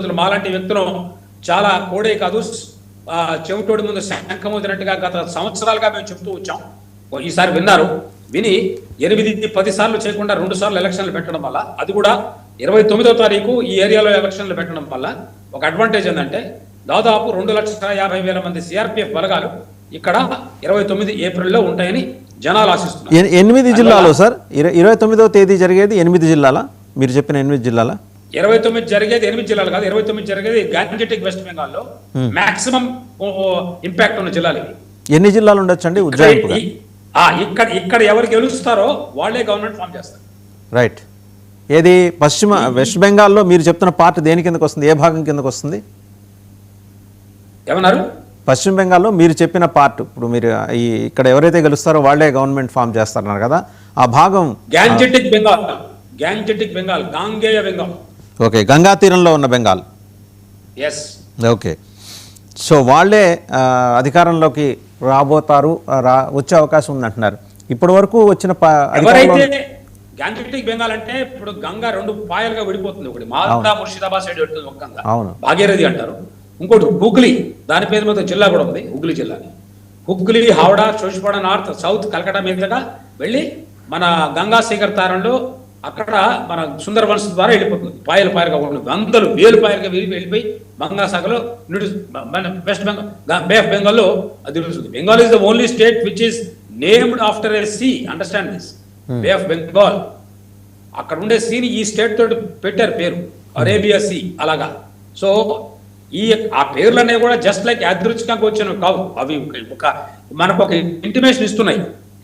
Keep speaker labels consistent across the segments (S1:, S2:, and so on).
S1: రోజులు మాలాంటి వ్యక్తులు చాలా కోడే కాదు చెవిటోడి ముందు శంఖమూదినట్టుగా గత సంవత్సరాలుగా మేము చెప్తూ వచ్చాం. ఈసారి విన్నారు. విని 8-10 సార్లు చేయకుండా 2 సార్లు ఎలక్షన్లు పెట్టడం వల్ల, అది కూడా 29వ తారీఖు ఈ ఏరియాలో ఎలక్షన్లు పెట్టడం వల్ల ఒక అడ్వాంటేజ్ ఏంటంటే దాదాపు 2,50,000 మంది సిఆర్పిఎఫ్ బలగాలు ఇక్కడ 29 ఏప్రిల్లో ఉంటాయని జనాలు ఆశిస్తున్నారు.
S2: 8 జిల్లాలో సార్ 29వ తేదీ జరిగేది 8 జిల్లాల, మీరు చెప్పిన 8 జిల్లాల
S1: 29 జరిగేది 8 జిల్లాలు కాదు, 29 జరిగేది గాంజెటిక్ వెస్ట్ బెంగాల్లో మాక్సిమం ఇంపాక్ట్ ఉన్న జిల్లాలు ఇవి.
S2: ఎన్ని జిల్లాలు ఉండొచ్చండి ఉజ్జాయింపుగా?
S1: ఇక్కడ ఎవరు గెలుస్తారో వాళ్ళే గవర్నమెంట్ ఫామ్ చేస్తారు.
S2: రైట్. ఏది వెస్ట్ బెంగాల్లో మీరు చెప్తున్న పార్ట్ దేని కిందకు వస్తుంది, ఏ భాగం కిందకు వస్తుంది?
S1: ఏమన్నారు?
S2: పశ్చిమ బెంగాల్లో మీరు చెప్పిన పార్ట్, ఇప్పుడు మీరు ఇక్కడ ఎవరైతే గెలుస్తారో వాళ్ళే గవర్నమెంట్ ఫామ్ చేస్తారన్నారు కదా, ఆ భాగం
S1: గాంజెటిక్ బెంగాల్, గాంగేయ బెంగాల్.
S2: ఓకే, గంగా తీరంలో ఉన్న బెంగాల్.
S1: ఎస్.
S2: ఓకే, సో వాళ్ళే అధికారంలోకి రాబోతారు, వచ్చే అవకాశం ఉందంటున్నారు. ఇప్పటి వరకు వచ్చిన
S1: ఎవరైతే గాంజెటిక్ బెంగాల్ అంటే ఇప్పుడు గంగా 2 పాయలుగా విడిపోతుంది. ఒకటి మాల్దా ముర్షిదాబాద్ సైడ్ పెడుతుంది ఒక గంగా, భాగీరథి అంటారు. ఇంకోటి హుగ్లీ, దాని పేరు మీద జిల్లా కూడా ఉంది, హుగ్లీ జిల్లాని. హుగ్లీ, హౌడా, చోషిపాడ నార్త్, సౌత్, కలకటా మీదుగా వెళ్ళి మన గంగా సాగర్ తారంలో అక్కడ మన సుందర్బన్స్ ద్వారా వెళ్ళిపోతుంది. పాయలుగా ఉంటుంది, వందలు వేలు పాయలుగా వెళ్ళిపోయి బంగాసాగర్లో వెస్ట్ బెంగాల్, బే ఆఫ్ బెంగాల్లో అది నిలుస్తుంది. Bengal is the only state which is named after a sea. Understand this. Bay of Bengal, అక్కడ ఉండే సీని ఈ స్టేట్ తోటి పెట్టారు పేరు, అరేబియా సీ అలాగా. సో ఆ పేర్లు అనేవి కూడా జస్ట్ లైక్ యాదృచ్ఛికంగా వచ్చినవి కావు. అవి మనకు ఒక ఇంటిమేషన్ ఇస్తున్నాయి,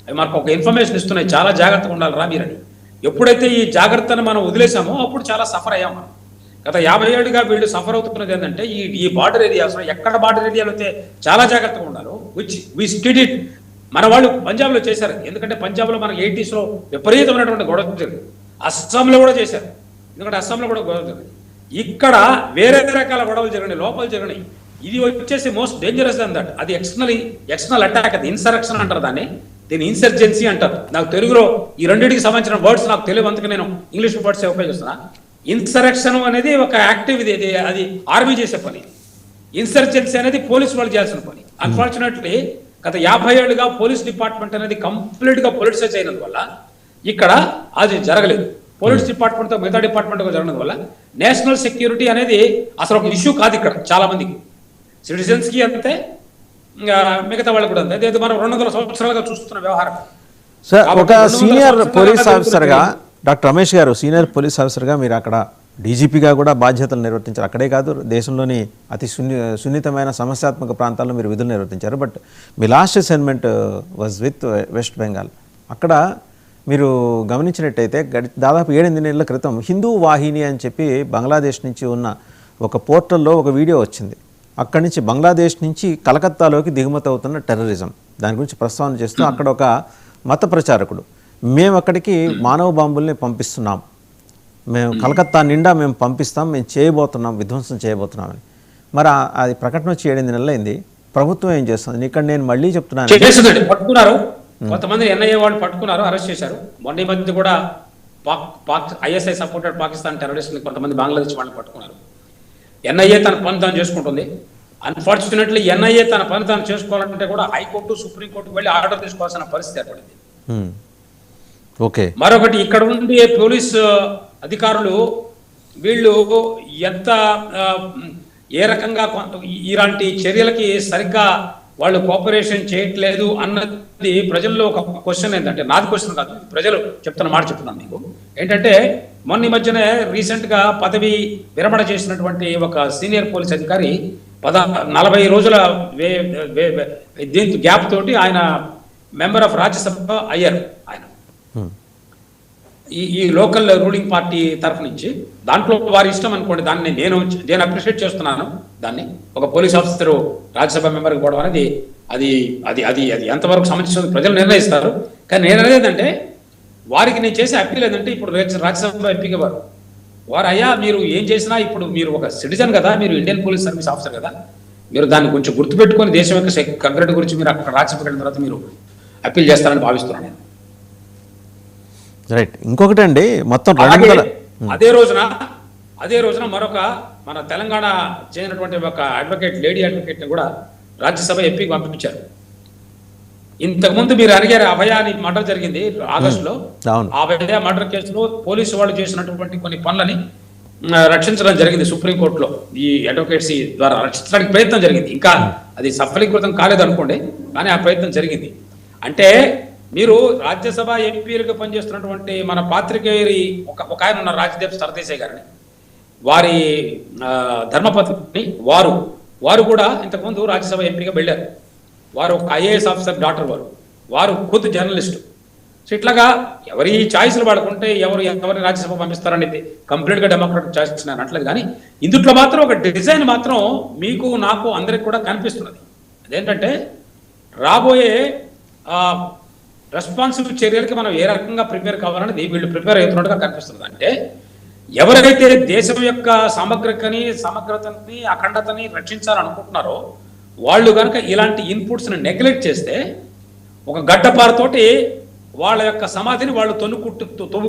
S1: అవి మనకు ఒక ఇన్ఫర్మేషన్ ఇస్తున్నాయి. చాలా జాగ్రత్తగా ఉండాలి రా మీరని. ఎప్పుడైతే ఈ జాగ్రత్తను మనం వదిలేసామో అప్పుడు చాలా సఫర్ అయ్యాం మనం. గత 50 ఏళ్ళుగా వీళ్ళు సఫర్ అవుతున్నది ఏంటంటే ఈ బార్డర్ ఏరియాస్, ఎక్కడ బార్డర్ ఏరియాలో అయితే చాలా జాగ్రత్తగా ఉండాలి. వి స్టడీ ఇట్. మన వాళ్ళు పంజాబ్లో చేశారు, ఎందుకంటే పంజాబ్లో మనకు 80s విపరీతమైనటువంటి గొడవ జరిగింది. అస్సాంలో కూడా చేశారు, ఎందుకంటే అస్సాంలో కూడా గొడవ జరిగింది. ఇక్కడ వేరే రకాల గొడవలు జరిగినాయి, లోపల జరిగినాయి. ఇది వచ్చేసి మోస్ట్ డేంజరస్ దాన్ దట్. అది ఎక్స్టర్నల్ అటాక్, అది ఇన్సరెక్షన్ అంటారు దాన్ని, దీన్ని ఇన్సర్జెన్సీ అంటారు. నాకు తెలుగులో ఈ రెండింటికి సంబంధించిన వర్డ్స్ నాకు తెలియదు, అందుకే నేను ఇంగ్లీష్ వర్డ్స్ ఉపయోగిస్తున్నా. ఇన్సరెక్షన్ అనేది ఒక యాక్టివ్, అది ఆర్మీ చేసే పని. ఇన్సర్జెన్సీ అనేది పోలీసు వాళ్ళు చేయాల్సిన పని. అన్ఫార్చునేట్లీ గత 50 ఏళ్ళుగా పోలీస్ డిపార్ట్మెంట్ అనేది కంప్లీట్ గా పొలిటిసైజ్ అయినందువల్ల ఇక్కడ అది జరగలేదు. పోలీస్ డిపార్ట్మెంట్ తో మిగతా డిపార్ట్మెంట్ జరగడం వల్ల నేషనల్ సెక్యూరిటీ అనేది అసలు ఒక ఇష్యూ కాదు ఇక్కడ. చాలా మందికి, సిటిజన్స్ కి అంతే, మిగతా వాళ్ళు కూడా అంతే. మనం 200 సంవత్సరాలుగా చూస్తున్న వ్యవహారం.
S2: సార్, ఒక సీనియర్ పోలీస్ ఆఫీసర్గా డాక్టర్ రమేష్ గారు, సీనియర్ పోలీస్ ఆఫీసర్గా మీరు అక్కడ డీజీపీగా కూడా బాధ్యతలు నిర్వర్తించారు. అక్కడే కాదు, దేశంలోని అతి సున్నితమైన సమస్యాత్మక ప్రాంతాల్లో మీరు విధులు నిర్వర్తించారు. బట్ మీ last assignment was with West Bengal. అక్కడ మీరు గమనించినట్టయితే దాదాపు 8 నెలల క్రితం హిందూ వాహిని అని చెప్పి బంగ్లాదేశ్ నుంచి ఉన్న ఒక పోర్టల్లో ఒక వీడియో వచ్చింది. అక్కడి నుంచి బంగ్లాదేశ్ నుంచి కలకత్తాలోకి దిగుమతి అవుతున్న టెర్రరిజం, దాని గురించి ప్రస్తావన చేస్తూ అక్కడ ఒక మత ప్రచారకుడు, మేము అక్కడికి మానవ బాంబుల్ని పంపిస్తున్నాం, మేము కలకత్తా నిండా మేము పంపిస్తాం, మేము చేయబోతున్నాం, విధ్వంసం చేయబోతున్నామని. మరి అది ప్రకటన వచ్చి 8 నెలలైంది. ప్రభుత్వం ఏం చేస్తుంది? ఇక్కడ నేను మళ్ళీ చెప్తున్నాను,
S1: పట్టుకున్నారు కొంతమంది ఎన్ఐఏ వాళ్ళు, పట్టుకున్నారు, అరెస్ట్ చేశారు. మొన్న ఈ మధ్య కూడా ఐఎస్ఐ సపోర్టెడ్ పాకిస్తాన్ టెర్రరిస్ట్ని కొంతమంది బంగ్లాదేశ్ వాళ్ళని పట్టుకున్నారు. ఎన్ఐఏ తన పని తాను చేసుకుంటుంది. అన్ఫార్చునేట్లీ ఎన్ఐఏ తన పని తాను చేసుకోవాలంటే కూడా హైకోర్టు, సుప్రీంకోర్టుకు వెళ్ళి ఆర్డర్ తీసుకోవాల్సిన పరిస్థితి ఏర్పడింది.
S2: ఓకే.
S1: మరొకటి, ఇక్కడ ఉండే పోలీస్ అధికారులు వీళ్ళు ఎంత ఏ రకంగా ఇలాంటి చర్యలకి సరిగ్గా వాళ్ళు కోఆపరేషన్ చేయట్లేదు అన్నది ప్రజల్లో ఒక క్వశ్చన్. ఏంటంటే నాది క్వశ్చన్ కాదు, ప్రజలు చెప్తున్న మాట చెప్తున్నాను మీకు. ఏంటంటే మొన్న ఈ మధ్యనే రీసెంట్గా పదవి విరమణ చేసినటువంటి ఒక సీనియర్ పోలీస్ అధికారి 40 రోజుల దీంతో గ్యాప్ తోటి ఆయన మెంబర్ ఆఫ్ రాజ్యసభ అయ్యారు. ఆయన ఈ లోకల్ రూలింగ్ పార్టీ తరఫు నుంచి. దాంట్లో వారి ఇష్టం అనుకోండి, దాన్ని నేను అప్రిషియేట్ చేస్తున్నాను. దాన్ని ఒక పోలీస్ ఆఫీసర్ రాజ్యసభ మెంబర్కి పోవడం అనేది అది అది అది అది ఎంతవరకు సంబంధించిన ప్రజలు నిర్ణయిస్తారు. కానీ నేను అనేది ఏంటంటే వారికి నేను చేసే అప్పీల్ ఏంటంటే, ఇప్పుడు రాజ్యసభ ఎంపీగా వారు అయ్యా మీరు ఏం చేసినా ఇప్పుడు మీరు ఒక సిటిజన్ కదా, మీరు ఇండియన్ పోలీస్ సర్వీస్ ఆఫీసర్ కదా, మీరు దాన్ని కొంచెం గుర్తుపెట్టుకొని దేశం యొక్క కంగ్రెట్ గురించి మీరు అక్కడ రాజ్యసభకి వెళ్ళిన తర్వాత మీరు అప్పీల్ చేస్తారని భావిస్తున్నాను నేను.
S2: రైట్. ఇంకొకటి అండి, మొత్తం
S1: అదే రోజున మరొక మన తెలంగాణ చెందినటువంటి ఒక అడ్వకేట్, లేడీ అడ్వకేట్ని కూడా రాజ్యసభ ఎంపీకి పంపించారు. ఇంతకుముందు మీరు అడిగారు అభయ అని మర్డర్ జరిగింది ఆగస్టులో. ఆ అభయ మర్డర్ కేసులో పోలీసు వాళ్ళు చేసినటువంటి కొన్ని పనులని రక్షించడం జరిగింది సుప్రీంకోర్టులో. ఈ అడ్వకేట్స్ ద్వారా రక్షించడానికి ప్రయత్నం జరిగింది. ఇంకా అది సఫలీకృతం కాలేదు అనుకోండి, కానీ ఆ ప్రయత్నం జరిగింది. అంటే మీరు రాజ్యసభ ఎంపీలుగా పనిచేస్తున్నటువంటి మన పాత్రికేయురి ఒక ఆయన ఉన్నారు, రాజ్యదేవ్ సర్దేశాయ్ గారిని, వారి ధర్మపత్ని వారు కూడా ఇంతకుముందు రాజ్యసభ ఎంపీగా వెళ్ళారు. వారు ఒక ఐఏఎస్ ఆఫీసర్ డాక్టర్, వారు ఖుద్ జర్నలిస్టు. సో ఇట్లాగా ఎవరి ఛాయిస్లు వాడుకుంటే ఎవరిని రాజ్యసభ పంపిస్తారనేది కంప్లీట్గా డెమోక్రాటిక్ ఛాయిస్ నేను అనట్లేదు. కానీ ఇందుట్లో మాత్రం ఒక డిజైన్ మాత్రం మీకు నాకు అందరికి కూడా కనిపిస్తున్నది. అదేంటంటే రాబోయే రెస్పాన్సిబుల్ చర్యలకి మనం ఏ రకంగా ప్రిపేర్ కావాలనేది వీళ్ళు ప్రిపేర్ అవుతున్నట్టుగా కనిపిస్తుంది. అంటే ఎవరైతే దేశం యొక్క సమగ్రతని అఖండతని రక్షించాలనుకుంటున్నారో వాళ్ళు కనుక ఇలాంటి ఇన్పుట్స్ని నెగ్లెక్ట్ చేస్తే ఒక గడ్డపారతోటి వాళ్ళ యొక్క సమాధిని వాళ్ళు తొవ్వు